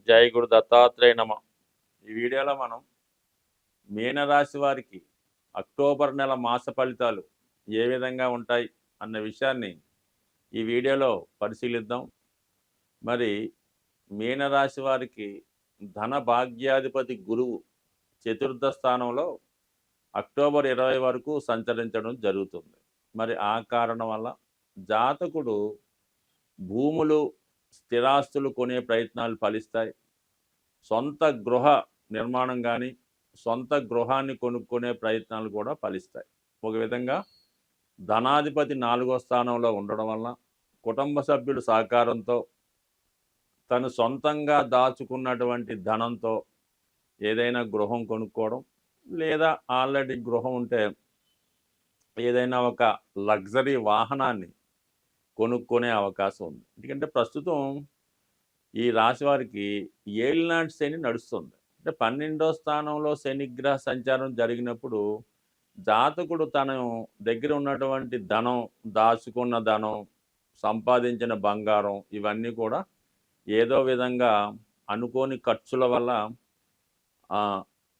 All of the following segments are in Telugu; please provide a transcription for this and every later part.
జై గురు దత్తాత్రేయ నమ. ఈ వీడియోలో మనం మీనరాశి వారికి అక్టోబర్ నెల మాస ఫలితాలు ఏ విధంగా ఉంటాయి అన్న విషయాన్ని ఈ వీడియోలో పరిశీలిద్దాం. మరి మీనరాశి వారికి ధన భాగ్యాధిపతి గురువు చతుర్థ స్థానంలో అక్టోబర్ 20 వరకు సంచరించడం జరుగుతుంది. మరి ఆ కారణం వల్ల జాతకుడు భూములు స్థిరాస్తులు కొనే ప్రయత్నాలు ఫలిస్తాయి. సొంత గృహ నిర్మాణం కానీ సొంత గృహాన్ని కొనుక్కునే ప్రయత్నాలు కూడా ఫలిస్తాయి. ఒక విధంగా ధనాధిపతి 4వ స్థానంలో ఉండడం వల్ల కుటుంబ సభ్యుల సహకారంతో తను సొంతంగా దాచుకున్నటువంటి ధనంతో ఏదైనా గృహం కొనుక్కోవడం, లేదా ఆల్రెడీ గృహం ఉంటే ఏదైనా ఒక లగ్జరీ వాహనాన్ని కొనుక్కునే అవకాశం ఉంది. ఎందుకంటే ప్రస్తుతం ఈ రాశి వారికి ఏలినాటి శని నడుస్తుంది. అంటే 12వ స్థానంలో శనిగ్రహ సంచారం జరిగినప్పుడు జాతకుడు తన దగ్గర ఉన్నటువంటి ధనం, దాచుకున్న ధనం, సంపాదించిన బంగారం ఇవన్నీ కూడా ఏదో విధంగా అనుకోని ఖర్చుల వల్ల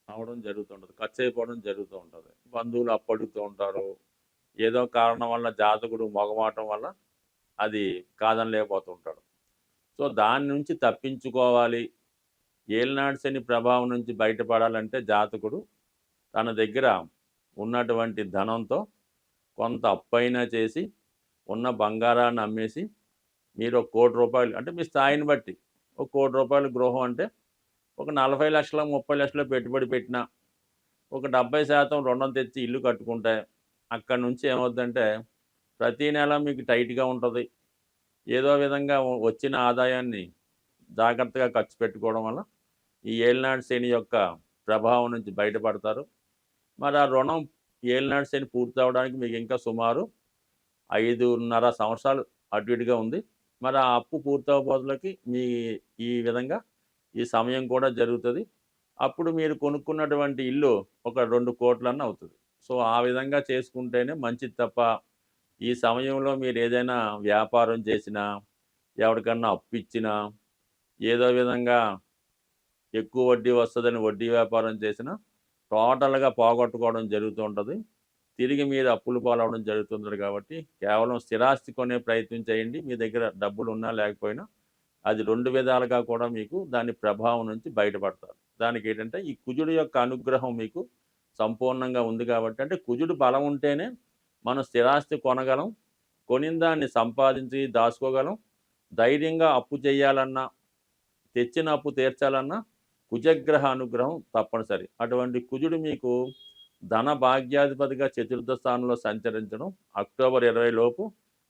అవడం జరుగుతుంటుంది, ఖర్చు అయిపోవడం జరుగుతూ ఉంటుంది. బంధువులు అప్పడుగుతూ ఉంటారు. ఏదో కారణం వల్ల జాతకుడు మొగమాటం వల్ల అది కాదనలేకపోతుంటాడు. సో దాని నుంచి తప్పించుకోవాలి, ఏలినాటి శని ప్రభావం నుంచి బయటపడాలంటే జాతకుడు తన దగ్గర ఉన్నటువంటి ధనంతో కొంత అప్పైనా చేసి ఉన్న బంగారాన్ని అమ్మేసి మీరు ఒక 1 కోటి రూపాయలు, అంటే మీ స్థాయిని బట్టి ఒక 1 కోటి రూపాయల గృహం అంటే ఒక 40 లక్షలు 30 లక్షలు పెట్టుబడి పెట్టినా ఒక 70% రుణం తెచ్చి ఇల్లు కట్టుకుంటే అక్కడి నుంచి ఏమవుతుందంటే ప్రతి నెల మీకు టైట్గా ఉంటుంది. ఏదో విధంగా వచ్చిన ఆదాయాన్ని జాగ్రత్తగా ఖర్చు పెట్టుకోవడం వల్ల ఈ ఏలినాటి శని యొక్క ప్రభావం నుంచి బయటపడతారు. మరి ఆ రుణం ఏలినాటి శని పూర్తి అవడానికి మీకు ఇంకా సుమారు 5.5 సంవత్సరాలు అటు ఇటుగా ఉంది. మరి ఆ అప్పు పూర్తవబోతులకి మీ ఈ విధంగా ఈ సమయం కూడా జరుగుతుంది. అప్పుడు మీరు కొనుక్కున్నటువంటి ఇల్లు ఒక 2 కోట్లన్న అవుతుంది. సో ఆ విధంగా చేసుకుంటేనే మంచిది తప్ప ఈ సమయంలో మీరు ఏదైనా వ్యాపారం చేసినా, ఎవరికన్నా అప్పు ఇచ్చినా, ఏదో విధంగా ఎక్కువ వడ్డీ వస్తుందని వడ్డీ వ్యాపారం చేసినా టోటల్గా పోగొట్టుకోవడం జరుగుతూ ఉంటుంది. తిరిగి మీరు అప్పులు పాలవడం జరుగుతుంది. కాబట్టి కేవలం స్థిరాస్తి కొనే ప్రయత్నం చేయండి. మీ దగ్గర డబ్బులు ఉన్నా లేకపోయినా అది 2 విధాలుగా కూడా మీకు దాని ప్రభావం నుంచి బయటపడతారు. దానికి ఏంటంటే ఈ కుజుడు యొక్క అనుగ్రహం మీకు సంపూర్ణంగా ఉంది కాబట్టి, అంటే కుజుడు బలం ఉంటేనే మనం స్థిరాస్తి కొనగలం, కొనిన దాన్ని సంపాదించి దాచుకోగలం. ధైర్యంగా అప్పు చేయాలన్నా, తెచ్చిన అప్పు తీర్చాలన్నా కుజగ్రహ అనుగ్రహం తప్పనిసరి. అటువంటి కుజుడు మీకు ధన భాగ్యాధిపతిగా చతుర్థ స్థానంలో సంచరించడం అక్టోబర్ 20 లోపు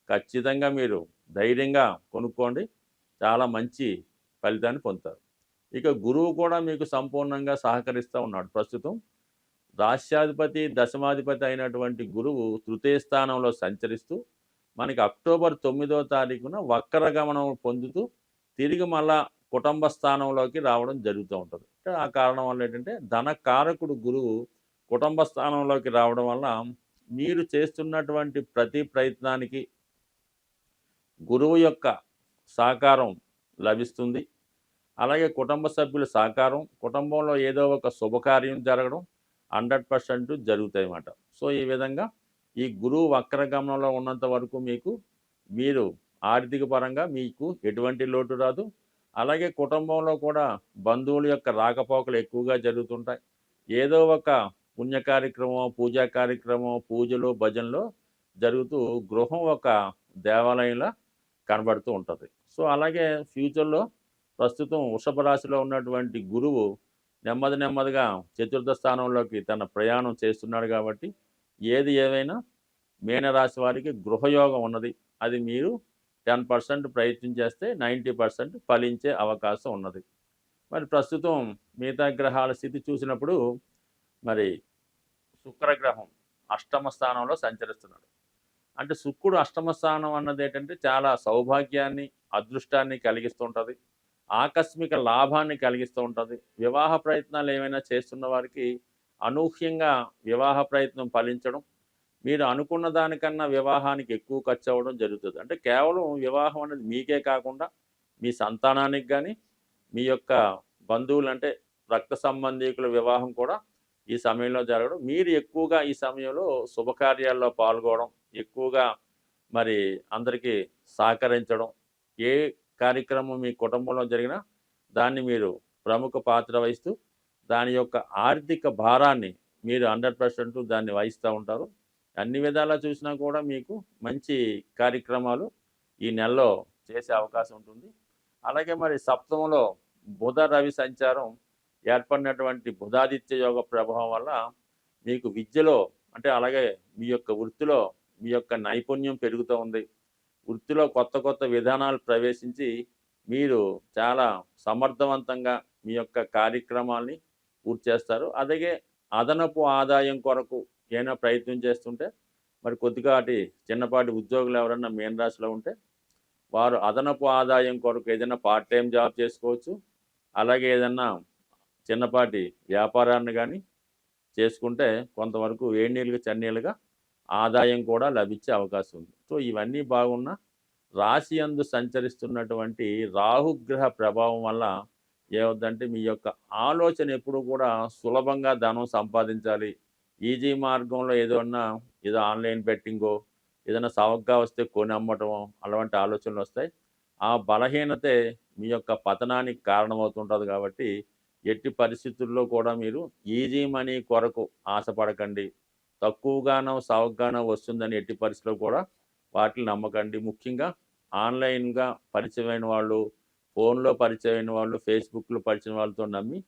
ఖచ్చితంగా మీరు ధైర్యంగా కొనుక్కోండి, చాలా మంచి ఫలితాన్ని పొందుతారు. ఇక గురువు కూడా మీకు సంపూర్ణంగా సహకరిస్తూ ఉన్నాడు. ప్రస్తుతం రాష్ట్రాధిపతి దశమాధిపతి అయినటువంటి గురువు తృతీయ స్థానంలో సంచరిస్తూ మనకి అక్టోబర్ 9వ తారీఖున వక్రగమనం పొందుతూ తిరిగి మళ్ళా కుటుంబ స్థానంలోకి రావడం జరుగుతూ ఉంటుంది. ఆ కారణం వల్ల ఏంటంటే ధనకారకుడు గురువు కుటుంబ స్థానంలోకి రావడం వల్ల మీరు చేస్తున్నటువంటి ప్రతి ప్రయత్నానికి గురువు యొక్క సహకారం లభిస్తుంది. అలాగే కుటుంబ సభ్యుల సహకారం, కుటుంబంలో ఏదో ఒక శుభకార్యం జరగడం 100% జరుగుతాయి అన్నమాట. సో ఈ విధంగా ఈ గురువు వక్రగమనంలో ఉన్నంత వరకు మీరు ఆర్థిక పరంగా మీకు ఎటువంటి లోటు రాదు. అలాగే కుటుంబంలో కూడా బంధువుల యొక్క రాకపోకలు ఎక్కువగా జరుగుతుంటాయి. ఏదో ఒక పుణ్య కార్యక్రమం, పూజా కార్యక్రమం, పూజలు భజనలు జరుగుతూ గృహం ఒక దేవాలయంలా కనబడుతూ ఉంటుంది. సో అలాగే ఫ్యూచర్లో ప్రస్తుతం వృషభ రాశిలో ఉన్నటువంటి గురువు నెమ్మదిగా చతుర్థ స్థానంలోకి తన ప్రయాణం చేస్తున్నాడు. కాబట్టి ఏది ఏమైనా మీనరాశి వారికి గృహయోగం ఉన్నది. అది మీరు 10% ప్రయత్నం చేస్తే 90% ఫలించే అవకాశం ఉన్నది. మరి ప్రస్తుతం మిగతా గ్రహాల స్థితి చూసినప్పుడు మరి శుక్రగ్రహం అష్టమ స్థానంలో సంచరిస్తున్నాడు. అంటే శుక్రుడు అష్టమ స్థానం అన్నది ఏంటంటే చాలా సౌభాగ్యాన్ని, అదృష్టాన్ని కలిగిస్తుంటుంది, ఆకస్మిక లాభాన్ని కలిగిస్తూ ఉంటుంది. వివాహ ప్రయత్నాలు ఏమైనా చేస్తున్న వారికి అనూహ్యంగా వివాహ ప్రయత్నం ఫలించడం, మీరు అనుకున్న దానికన్నా వివాహానికి ఎక్కువ ఖర్చు అవ్వడం జరుగుతుంది. అంటే కేవలం వివాహం అనేది మీకే కాకుండా మీ సంతానానికి కానీ మీ యొక్క బంధువులంటే రక్త సంబంధీకుల వివాహం కూడా ఈ సమయంలో జరగడం, మీరు ఎక్కువగా ఈ సమయంలో శుభకార్యాల్లో పాల్గొనడం, ఎక్కువగా మరి అందరికీ సహకరించడం, ఏ కార్యక్రమం మీ కుటుంబంలో జరిగినా దాన్ని మీరు ప్రముఖ పాత్ర వహిస్తూ దాని యొక్క ఆర్థిక భారాన్ని మీరు 100% దాన్ని వహిస్తూ ఉంటారు. అన్ని విధాలా చూసినా కూడా మీకు మంచి కార్యక్రమాలు ఈ నెలలో చేసే అవకాశం ఉంటుంది. అలాగే మరి సప్తమంలో బుధ రవి సంచారం ఏర్పడినటువంటి బుధాదిత్య యోగ ప్రభావం వల్ల మీకు విద్యలో అంటే అలాగే మీ యొక్క వృత్తిలో మీ యొక్క నైపుణ్యం పెరుగుతూ ఉంది. వృత్తిలో కొత్త కొత్త విధానాలు ప్రవేశించి మీరు చాలా సమర్థవంతంగా మీ యొక్క కార్యక్రమాల్ని పూర్తి చేస్తారు. అలాగే అదనపు ఆదాయం కొరకు ఏమైనా ప్రయత్నం చేస్తుంటే మరి కొద్దిగాటి చిన్నపాటి ఉద్యోగులు ఎవరన్నా మీన రాశిలో ఉంటే వారు అదనపు ఆదాయం కొరకు ఏదైనా పార్ట్ టైం జాబ్ చేసుకోవచ్చు. అలాగే ఏదన్నా చిన్నపాటి వ్యాపారాన్ని కానీ చేసుకుంటే కొంతవరకు వేడి నీళ్ళుగా చన్నీళ్ళుగా ఆదాయం కూడా లభించే అవకాశం ఉంది. సో ఇవన్నీ బాగున్నా రాశి యందు సంచరిస్తున్నటువంటి రాహుగ్రహ ప్రభావం వల్ల ఏమవుద్దంటే మీ యొక్క ఆలోచన ఎప్పుడు కూడా సులభంగా ధనం సంపాదించాలి, ఈజీ మార్గంలో ఏదో ఆన్లైన్ బెట్టింగో ఏదైనా సవగ్గా వస్తే కొని అమ్మటమో అలాంటి ఆలోచనలు వస్తాయి. ఆ బలహీనతే మీ యొక్క పతనానికి కారణమవుతుంటుంది. కాబట్టి ఎట్టి పరిస్థితుల్లో కూడా మీరు ఈజీ మనీ కొరకు ఆశపడకండి. తక్కువగానో సవగ్గానో వస్తుందని ఎట్టి పరిస్థితుల్లో కూడా వాటిని నమ్మకండి. ముఖ్యంగా ఆన్లైన్గా పరిచయమైన వాళ్ళు, ఫోన్లో పరిచయమైన వాళ్ళు, ఫేస్బుక్లో పరిచయం వాళ్ళతో నమ్మి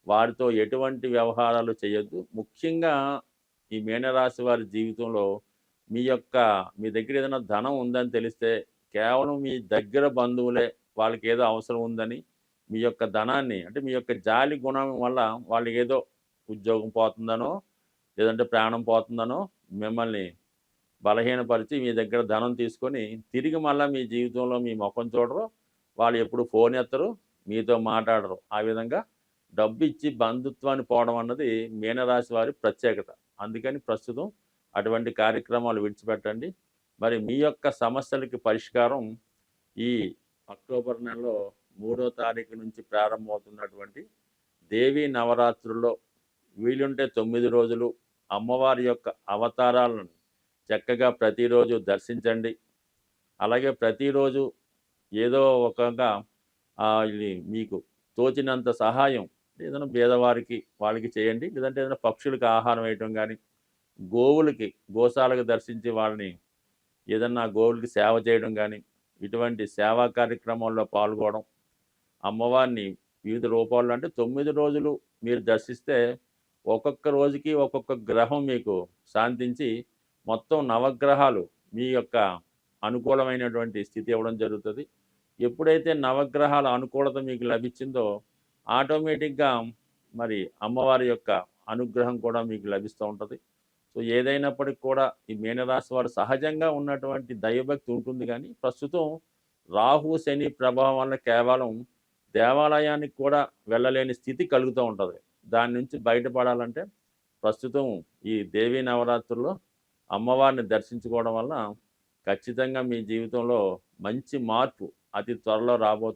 వారితో ఎటువంటి వ్యవహారాలు చేయొద్దు. ముఖ్యంగా ఈ మీనరాశి వారి జీవితంలో మీ దగ్గర ఏదైనా ధనం ఉందని తెలిస్తే కేవలం మీ దగ్గర బంధువులే వాళ్ళకి ఏదో అవసరం ఉందని మీ యొక్క ధనాన్ని అంటే మీ యొక్క జాలి గుణం వల్ల వాళ్ళకి ఏదో ఉద్యోగం పోతుందనో లేదంటే ప్రాణం పోతుందనో మిమ్మల్ని బలహీనపరిచి మీ దగ్గర ధనం తీసుకొని తిరిగి మళ్ళీ మీ జీవితంలో మీ ముఖం చూడరు, వాళ్ళు ఎప్పుడు ఫోన్ ఎత్తరు, మీతో మాట్లాడరు. ఆ విధంగా డబ్బు ఇచ్చి బంధుత్వాన్ని పోవడం అన్నది మీనరాశి వారి ప్రత్యేకత. అందుకని ప్రస్తుతం అటువంటి కార్యక్రమాలు విడిచిపెట్టండి. మరి మీ యొక్క సమస్యలకి పరిష్కారం ఈ అక్టోబర్ నెలలో 3వ తారీఖు నుంచి ప్రారంభమవుతున్నటువంటి దేవీ నవరాత్రుల్లో వీలుంటే 9 రోజులు అమ్మవారి యొక్క అవతారాలను చక్కగా ప్రతిరోజు దర్శించండి. అలాగే ప్రతిరోజు ఏదో ఒకగా ఇది మీకు తోచినంత సహాయం ఏదైనా పేదవారికి వాళ్ళకి చేయండి. లేదంటే ఏదైనా పక్షులకి ఆహారం వేయటం కానీ, గోశాలకు దర్శించి వాళ్ళని ఏదన్నా గోవులకి సేవ చేయడం కానీ, ఇటువంటి సేవా కార్యక్రమాల్లో పాల్గొనడం, అమ్మవారిని వివిధ రూపాల్లో అంటే 9 రోజులు మీరు దర్శిస్తే ఒక్కొక్క రోజుకి ఒక్కొక్క గ్రహం మీకు శాంతించి మొత్తం నవగ్రహాలు మీ యొక్క అనుకూలమైనటువంటి స్థితి ఇవ్వడం జరుగుతుంది. ఎప్పుడైతే నవగ్రహాల అనుకూలత మీకు లభించిందో ఆటోమేటిక్గా మరి అమ్మవారి యొక్క అనుగ్రహం కూడా మీకు లభిస్తూ ఉంటుంది. సో ఏదైనప్పటికి కూడా ఈ మీనరాశి వారు సహజంగా ఉన్నటువంటి దైవభక్తి ఉంటుంది. కానీ ప్రస్తుతం రాహు శని ప్రభావం వల్ల కేవలం దేవాలయానికి కూడా వెళ్ళలేని స్థితి కలుగుతూ ఉంటుంది. దాని నుంచి బయటపడాలంటే ప్రస్తుతం ఈ దేవీ నవరాత్రుల్లో అమ్మవారిని దర్శించుకోవడం వల్ల ఖచ్చితంగా మీ జీవితంలో మంచి మార్పు అతి త్వరలో రాబోతుంది.